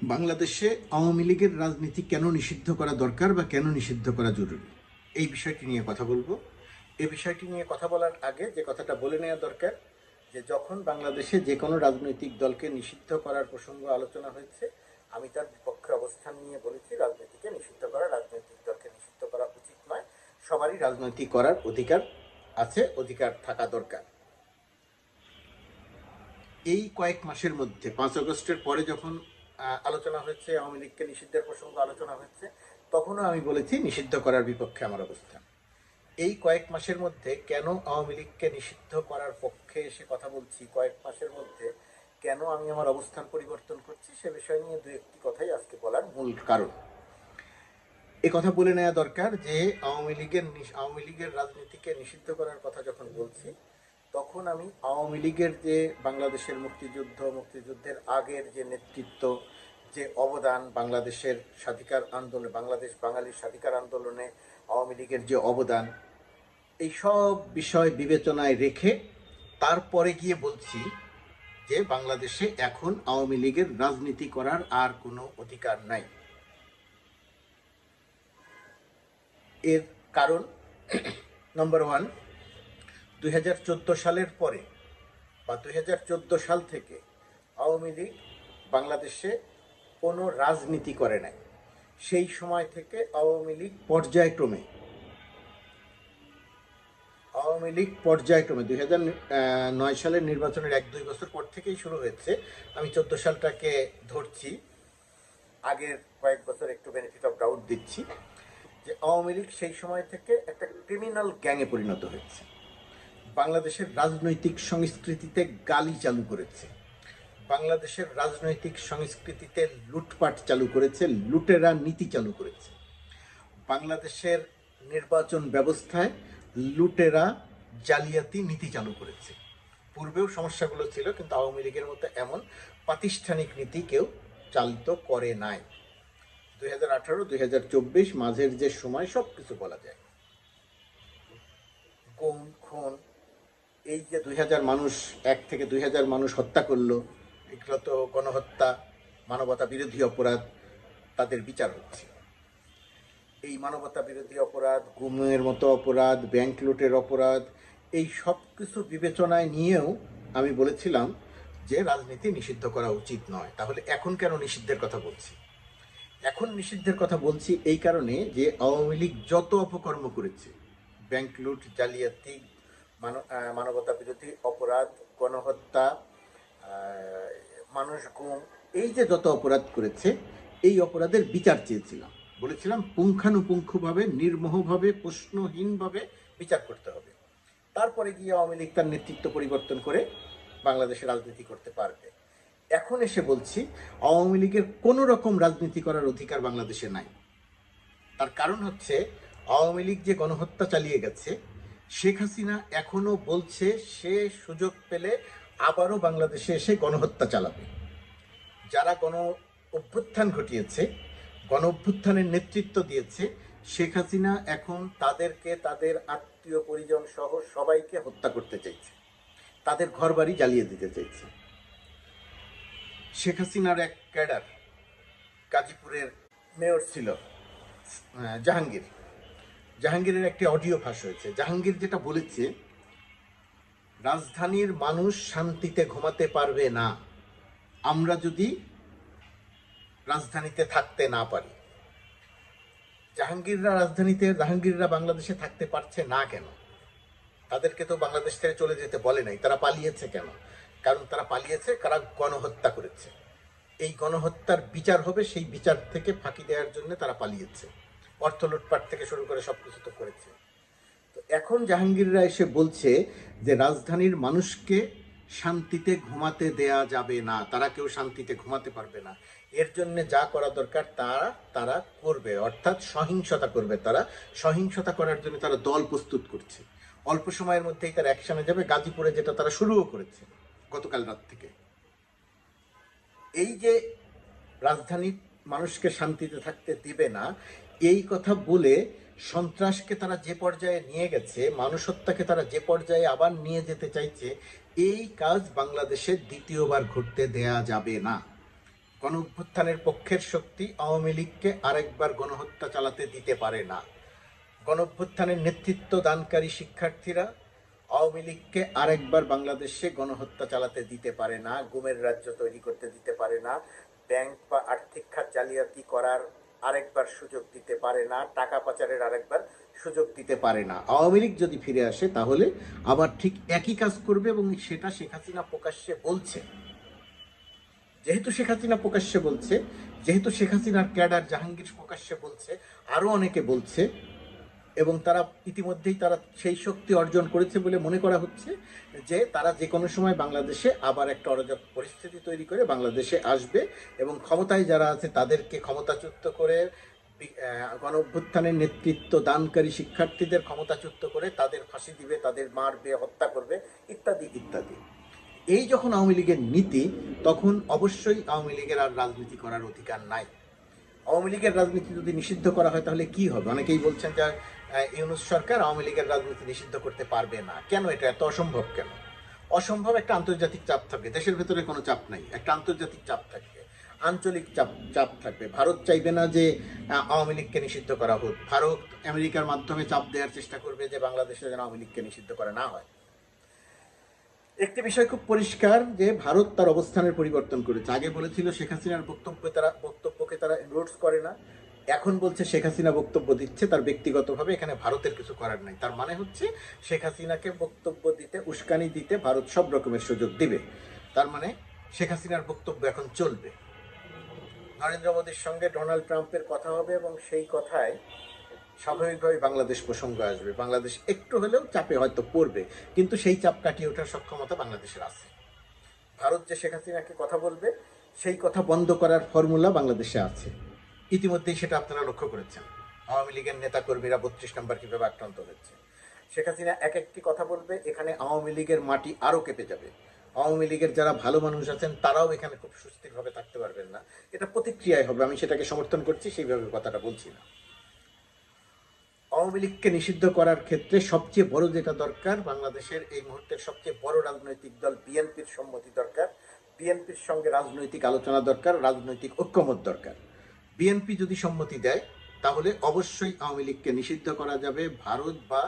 বাংলাদেশে আওয়ামী লীগের রাজনীতি কেন নিষিদ্ধ করা দরকার বা কেন নিষিদ্ধ করা জরুরি, এই বিষয়টি নিয়ে কথা বলবো। এই বিষয়টি নিয়ে কথা বলার আগে যে কথাটা বলে নেওয়া দরকার, যে যখন বাংলাদেশে যে কোনো রাজনৈতিক দলকে নিষিদ্ধ করার প্রসঙ্গ আলোচনা হয়েছে, আমি তার বিপক্ষে অবস্থান নিয়ে বলেছি রাজনীতিকে নিষিদ্ধ করা, রাজনৈতিক দলকে নিষিদ্ধ করা উচিত নয়। সবারই রাজনৈতিক করার অধিকার আছে, অধিকার থাকা দরকার। এই কয়েক মাসের মধ্যে 5 আগস্টের পরে যখন আলোচনা হয়েছে, আওয়ামী লীগকে নিষিদ্ধের প্রসঙ্গ আলোচনা হয়েছে, তখনও আমি বলেছি নিষিদ্ধ করার বিপক্ষে আমার অবস্থান। এই কয়েক মাসের মধ্যে কেন আওয়ামী লীগকে নিষিদ্ধ করার পক্ষে এসে কথা বলছি, কয়েক মাসের মধ্যে কেন আমি আমার অবস্থান পরিবর্তন করছি, সে বিষয় নিয়ে দু একটি কথাই আজকে বলার মূল কারণ। এ কথা বলে নেওয়া দরকার যে আওয়ামী লীগের রাজনীতিকে নিষিদ্ধ করার কথা যখন বলছি, তখন আমি আওয়ামী লীগের যে বাংলাদেশের মুক্তিযুদ্ধের আগের যে নেতৃত্ব, যে অবদান, বাংলাদেশের স্বাধিকার আন্দোলনে, বাংলাদেশ বাঙালির স্বাধিকার আন্দোলনে আওয়ামী লীগের যে অবদান, এই সব বিষয় বিবেচনায় রেখে তারপরে গিয়ে বলছি যে বাংলাদেশে এখন আওয়ামী লীগের রাজনীতি করার আর কোনো অধিকার নাই। এর কারণ নম্বর 1, 2014 সালের পরে বা 2014 সাল থেকে আওয়ামী লীগ বাংলাদেশে কোনো রাজনীতি করে নাই। সেই সময় থেকে আওয়ামী লীগ পর্যায়ক্রমে 2009 সালের নির্বাচনের 1-2 বছর পর থেকেই শুরু হয়েছে। আমি 14 সালটাকে ধরছি, আগের কয়েক বছর একটু বেনিফিট অফ ডাউট দিচ্ছি, যে আওয়ামী লীগ সেই সময় থেকে একটা ক্রিমিনাল গ্যাংয়ে পরিণত হয়েছে। বাংলাদেশের রাজনৈতিক সংস্কৃতিতে গালি চালু করেছে, বাংলাদেশের রাজনৈতিক সংস্কৃতিতে লুটপাট চালু করেছে, লুটেরা নীতি চালু করেছে। বাংলাদেশের নির্বাচন ব্যবস্থায় লুটেরা জালিয়াতি নীতি চালু করেছে। পূর্বেও সমস্যাগুলো ছিল, কিন্তু আওয়ামী লীগের মতো এমন প্রাতিষ্ঠানিক নীতি কেউ চালিত করে নাই। 2018-2024 মাঝের যে সময় সব কিছু বলা যায়, গুম খুন, এই যে 2000 মানুষ, 1 থেকে 2000 মানুষ হত্যা করলো, এগুলো তো গণহত্যা, মানবতা বিরোধী অপরাধ, তাদের বিচার হচ্ছে। এই মানবতা বিরোধী অপরাধ, গুমের মতো অপরাধ, ব্যাংক লুটের অপরাধ, এই সব কিছু বিবেচনায় নিয়েও আমি বলেছিলাম যে রাজনীতি নিষিদ্ধ করা উচিত নয়। তাহলে এখন কেন নিষিদ্ধের কথা বলছি? এখন নিষিদ্ধের কথা বলছি এই কারণে যে আওয়ামী লীগ যত অপকর্ম করেছে, ব্যাংক লুট, জালিয়াতি, মানবতা বিরোধী অপরাধ, গণহত্যা, মানুষ গুম, এই যে যত অপরাধ করেছে, এই অপরাধের বিচার চেয়েছিলাম। বলেছিলাম পুঙ্খানুপুঙ্খভাবে, নির্মোহভাবে, প্রশ্নহীনভাবে বিচার করতে হবে। তারপরে গিয়ে আওয়ামী লীগ তার নেতৃত্ব পরিবর্তন করে বাংলাদেশে রাজনীতি করতে পারবে। এখন এসে বলছি আওয়ামী লীগের কোনো রকম রাজনীতি করার অধিকার বাংলাদেশে নাই। তার কারণ হচ্ছে আওয়ামী লীগ যে গণহত্যা চালিয়ে গেছে, শেখ হাসিনা এখনো বলছে সে সুযোগ পেলে আবারও বাংলাদেশে এসে গণহত্যা চালাবে। যারা গণ অভ্যুত্থান ঘটিয়েছে, গণ অভ্যুত্থানের নেতৃত্ব দিয়েছে, শেখ হাসিনা এখন তাদেরকে, তাদের আত্মীয় পরিজন সহ সবাইকে হত্যা করতে চাইছে, তাদের ঘরবাড়ি জ্বালিয়ে দিতে চাইছে। শেখ হাসিনার এক ক্যাডার, গাজীপুরের মেয়র ছিল জাহাঙ্গীরের একটি অডিও ফাঁস হয়েছে। জাহাঙ্গীর যেটা বলেছে, রাজধানীর মানুষ শান্তিতে ঘুমাতে পারবে না আমরা যদি রাজধানীতে থাকতে না পারি। জাহাঙ্গীররা বাংলাদেশে থাকতে পারছে না কেন? তাদেরকে তো বাংলাদেশ থেকে চলে যেতে বলে নাই। তারা পালিয়েছে কেন? কারণ তারা পালিয়েছে, কারা গণহত্যা করেছে। এই গণহত্যার বিচার হবে, সেই বিচার থেকে ফাঁকি দেওয়ার জন্য তারা পালিয়েছে। অর্থ লুটপাট থেকে শুরু করে সব কিছু তো করেছে। তো এখন জাহাঙ্গীররা এসে বলছে যে রাজধানীর মানুষকে শান্তিতে ঘুমাতে দেয়া যাবে না, তারা কেউ শান্তিতে ঘুমাতে পারবে না। এর জন্য যা করা দরকার তারা করবে, অর্থাৎ সহিংসতা করবে। তারা সহিংসতা করার জন্য তারা দল প্রস্তুত করছে। অল্প সময়ের মধ্যেই তারা অ্যাকশনে যাবে, গাজীপুরে যেটা তারা শুরুও করেছে গতকাল রাত থেকে। এই যে রাজধানীর মানুষকে শান্তিতে থাকতে দিবে না, এই কথা বলে সন্ত্রাসকে তারা যে পর্যায়ে নিয়ে গেছে, মানুষ হত্যাকে তারা যে পর্যায়ে আবার নিয়ে যেতে চাইছে, এই কাজ বাংলাদেশে দ্বিতীয়বার ঘটতে দেয়া যাবে না। গণ অভ্যুত্থানের পক্ষের শক্তি আওয়ামী লীগকে আরেকবার গণহত্যা চালাতে দিতে পারে না। গণ অভ্যুত্থানের নেতৃত্ব দানকারী শিক্ষার্থীরা আওয়ামী লীগকে আরেকবার বাংলাদেশে গণহত্যা চালাতে দিতে পারে না, গুমের রাজ্য তৈরি করতে দিতে পারে না, ব্যাংক বা আর্থিক খাত জালিয়াতি করার আরেকবার সুযোগ দিতে পারে না, টাকা পাচারের আরেকবার সুযোগ দিতে পারে না। আওয়ামী লীগ যদি ফিরে আসে তাহলে আবার ঠিক একই কাজ করবে, এবং সেটা শেখ হাসিনা প্রকাশ্যে বলছে। যেহেতু শেখ হাসিনা প্রকাশ্যে বলছে, যেহেতু শেখ হাসিনার ক্যাডার জাহাঙ্গীর প্রকাশ্যে বলছে, আরও অনেকে বলছে, এবং তারা ইতিমধ্যেই তারা সেই শক্তি অর্জন করেছে বলে মনে করা হচ্ছে যে তারা যে কোনো সময় বাংলাদেশে আবার একটা অরাজক পরিস্থিতি তৈরি করে বাংলাদেশে আসবে, এবং ক্ষমতায় যারা আছে তাদেরকে ক্ষমতাচ্যুত করে, গণ অভ্যুত্থানের নেতৃত্ব দানকারী শিক্ষার্থীদের ক্ষমতাচ্যুত করে তাদের ফাঁসি দিবে, তাদের মারবে, হত্যা করবে, ইত্যাদি ইত্যাদি। এই যখন আওয়ামী লীগের নীতি, তখন অবশ্যই আওয়ামী লীগের আর রাজনীতি করার অধিকার নাই। আওয়ামী লীগের রাজনীতি যদি নিষিদ্ধ করা হয় তাহলে কি হবে? অনেকেই বলছেন যে ইউনূস সরকার আওয়ামী লীগের রাজনীতি নিষিদ্ধ করতে পারবে না। কেন? এটা এত অসম্ভব কেন? অসম্ভব। একটা আন্তর্জাতিক চাপ থাকবে, দেশের ভেতরে কোনো চাপ নাই, একটা আন্তর্জাতিক চাপ থাকবে, আঞ্চলিক চাপ থাকবে। ভারত চাইবে না যে আওয়ামী লীগকে নিষিদ্ধ করা হোক। ভারত আমেরিকার মাধ্যমে চাপ দেওয়ার চেষ্টা করবে যে বাংলাদেশে যেন আওয়ামী লীগকে নিষিদ্ধ করা না হয়। একটি বিষয় খুব পরিষ্কার যে ভারত তার অবস্থানের পরিবর্তন করেছে। আগে বলেছিল শেখ হাসিনার বক্তব্যকে তারা এনডোর্স করে না, এখন বলছে শেখ হাসিনা বক্তব্য দিচ্ছে তার ব্যক্তিগতভাবে, এখানে ভারতের কিছু করার নাই। তার মানে হচ্ছে শেখ হাসিনাকে বক্তব্য দিতে, উস্কানি দিতে ভারত সব রকমের সুযোগ দিবে। তার মানে শেখ হাসিনার বক্তব্য এখন চলবে। নরেন্দ্র মোদীর সঙ্গে ডোনাল্ড ট্রাম্পের কথা হবে, এবং সেই কথায় স্বাভাবিকভাবে বাংলাদেশ প্রসঙ্গ আসবে। বাংলাদেশ একটু হলেও চাপে হয়তো পড়বে, কিন্তু সেই চাপ কাটিয়ে ওঠার সক্ষমতা বাংলাদেশের আছে। ভারত যে শেখ হাসিনাকে কথা বলবে, সেই কথা বন্ধ করার ফর্মুলা বাংলাদেশে আছে। ইতিমধ্যেই সেটা আপনারা লক্ষ্য করেছেন। আওয়ামী লীগের নেতাকর্মীরা 32 নম্বর কীভাবে আক্রান্ত হচ্ছে। শেখ হাসিনা এক একটি কথা বলবে, এখানে আওয়ামী লীগের মাটি আরও কেঁপে যাবে। আওয়ামী লীগের যারা ভালো মানুষ আছেন তারাও এখানে খুব সুস্থিরভাবে থাকতে পারবেন না। এটা প্রতিক্রিয়ায় হবে, আমি সেটাকে সমর্থন করছি, সেইভাবে কথাটা বলছি না। আওয়ামী লীগকে নিষিদ্ধ করার ক্ষেত্রে সবচেয়ে বড় যেটা দরকার, বাংলাদেশের এই মুহূর্তের সবচেয়ে বড় রাজনৈতিক দল বিএনপির সম্মতি দরকার। বিএনপির সঙ্গে রাজনৈতিক আলোচনা দরকার, রাজনৈতিক ঐক্যমত দরকার। বিএনপি যদি সম্মতি দেয় তাহলে অবশ্যই আওয়ামী লীগকে নিষিদ্ধ করা যাবে। ভারত বা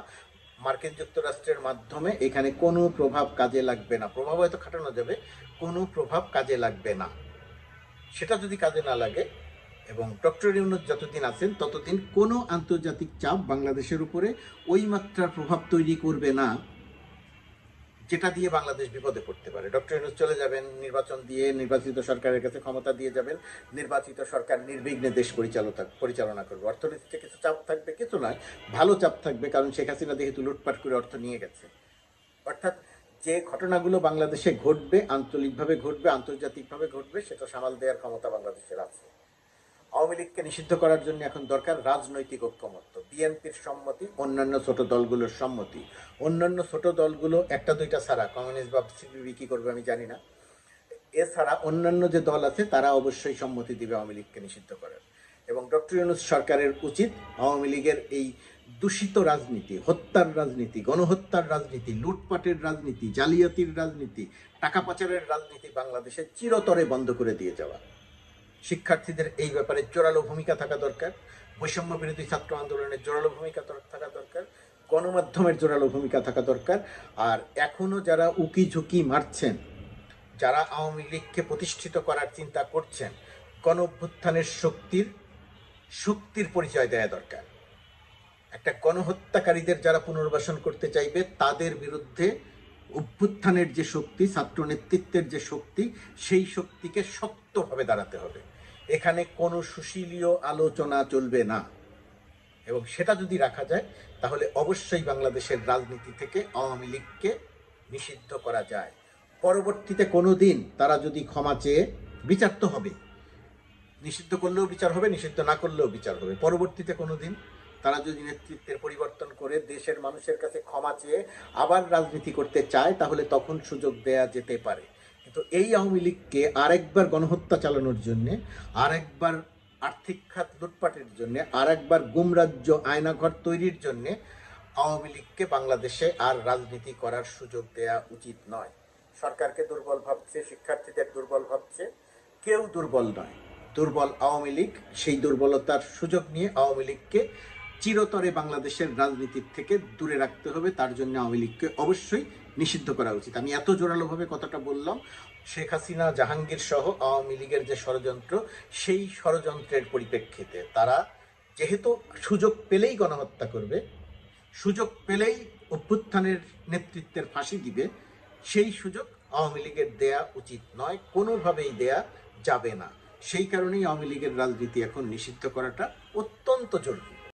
মার্কিন যুক্তরাষ্ট্রের মাধ্যমে এখানে কোনো প্রভাব কাজে লাগবে না। প্রভাব হয়তো খাটানো যাবে, কোনো প্রভাব কাজে লাগবে না। সেটা যদি কাজে না লাগে, এবং ডক্টর ইউনূস যতদিন আছেন ততদিন কোনো আন্তর্জাতিক চাপ বাংলাদেশের উপরে ওই মাত্রার প্রভাব তৈরি করবে না যেটা দিয়ে বাংলাদেশ বিপদে পড়তে পারে। ডক্টর ইউনূস চলে যাবেন, নির্বাচন দিয়ে নির্বাচিত সরকারের কাছে ক্ষমতা দিয়ে যাবেন, নির্বাচিত সরকার নির্বিঘ্নে দেশ পরিচালনা করবে। অর্থনীতিতে কিছু চাপ থাকবে, কিছু নয়, ভালো চাপ থাকবে, কারণ শেখ হাসিনা যেহেতু লুটপাট করে অর্থ নিয়ে গেছে। অর্থাৎ যে ঘটনাগুলো বাংলাদেশে ঘটবে, আঞ্চলিকভাবে ঘটবে, আন্তর্জাতিকভাবে ঘটবে, সেটা সামাল দেওয়ার ক্ষমতা বাংলাদেশের আছে। আওয়ামী লীগকে নিষিদ্ধ করার জন্য এখন দরকার রাজনৈতিক ঐক্যমত্য, বিএনপির সম্মতি, অন্যান্য ছোট দলগুলোর সম্মতি। অন্যান্য ছোট দলগুলো একটা দুইটা ছাড়া, কমিউনিস্ট বা সিপিবি কি করবে আমি জানি না, এছাড়া অন্যান্য যে দল আছে তারা অবশ্যই সম্মতি দিবে আওয়ামী লীগকে নিষিদ্ধ করার। এবং ডক্টর ইউনূস সরকারের উচিত আওয়ামী লীগের এই দূষিত রাজনীতি, হত্যার রাজনীতি, গণহত্যার রাজনীতি, লুটপাটের রাজনীতি, জালিয়াতির রাজনীতি, টাকা পাচারের রাজনীতি বাংলাদেশে চিরতরে বন্ধ করে দিয়ে যাওয়া। শিক্ষার্থীদের এই ব্যাপারে জোরালো ভূমিকা থাকা দরকার, বৈষম্য বিরোধী ছাত্র আন্দোলনের জোরালো ভূমিকা থাকা দরকার, গণমাধ্যমের জোরালো ভূমিকা থাকা দরকার। আর এখনো যারা উকি ঝুঁকি মারছেন, যারা আওয়ামী লীগকে প্রতিষ্ঠিত করার চিন্তা করছেন, গণ অভ্যুত্থানের শক্তির পরিচয় দেওয়া দরকার। একটা গণহত্যাকারীদের যারা পুনর্বাসন করতে চাইবে তাদের বিরুদ্ধে অভ্যুত্থানের যে শক্তি, ছাত্র নেতৃত্বের যে শক্তি, সেই শক্তিকে শক্তভাবে দাঁড়াতে হবে। এখানে কোনো সুশীলীয় আলোচনা চলবে না, এবং সেটা যদি রাখা যায় তাহলে অবশ্যই বাংলাদেশের রাজনীতি থেকে আওয়ামী লীগকে নিষিদ্ধ করা যায়। পরবর্তীতে কোনো দিন তারা যদি ক্ষমা চেয়ে, বিচার তো হবে, নিষিদ্ধ করলেও বিচার হবে, নিষিদ্ধ না করলেও বিচার হবে। পরবর্তীতে কোনো দিন তারা যদি নেতৃত্বের পরিবর্তন করে দেশের মানুষের কাছে ক্ষমা চেয়ে আবার রাজনীতি করতে চায় তাহলে তখন সুযোগ দেয়া যেতে পারে। কিন্তু এই আওয়ামী লীগকে আরেকবার গণহত্যা চালানোর জন্যে, আরেকবার আর্থিক খাত লুটপাটের জন্যে, আরেকবার গুমরাজ্য আয়নাঘর তৈরির জন্যে আওয়ামী লীগকে বাংলাদেশে আর রাজনীতি করার সুযোগ দেয়া উচিত নয়। সরকারকে দুর্বল ভাবছে, শিক্ষার্থীদের দুর্বল ভাবছে, কেউ দুর্বল নয়, দুর্বল আওয়ামী লীগ। সেই দুর্বলতার সুযোগ নিয়ে আওয়ামী লীগকে চিরতরে বাংলাদেশের রাজনীতির থেকে দূরে রাখতে হবে। তার জন্য আওয়ামী লীগকে অবশ্যই নিষিদ্ধ করা উচিত। আমি এত জোরালোভাবে কথাটা বললাম, শেখ হাসিনা, জাহাঙ্গীর সহ আওয়ামী লীগের যে ষড়যন্ত্র, সেই ষড়যন্ত্রের পরিপ্রেক্ষিতে তারা যেহেতু সুযোগ পেলেই গণহত্যা করবে, সুযোগ পেলেই অভ্যুত্থানের নেতৃত্বের ফাঁসি দিবে, সেই সুযোগ আওয়ামী লীগের দেয়া উচিত নয়, কোনোভাবেই দেয়া যাবে না। সেই কারণেই আওয়ামী লীগের রাজনীতি এখন নিষিদ্ধ করাটা অত্যন্ত জরুরি।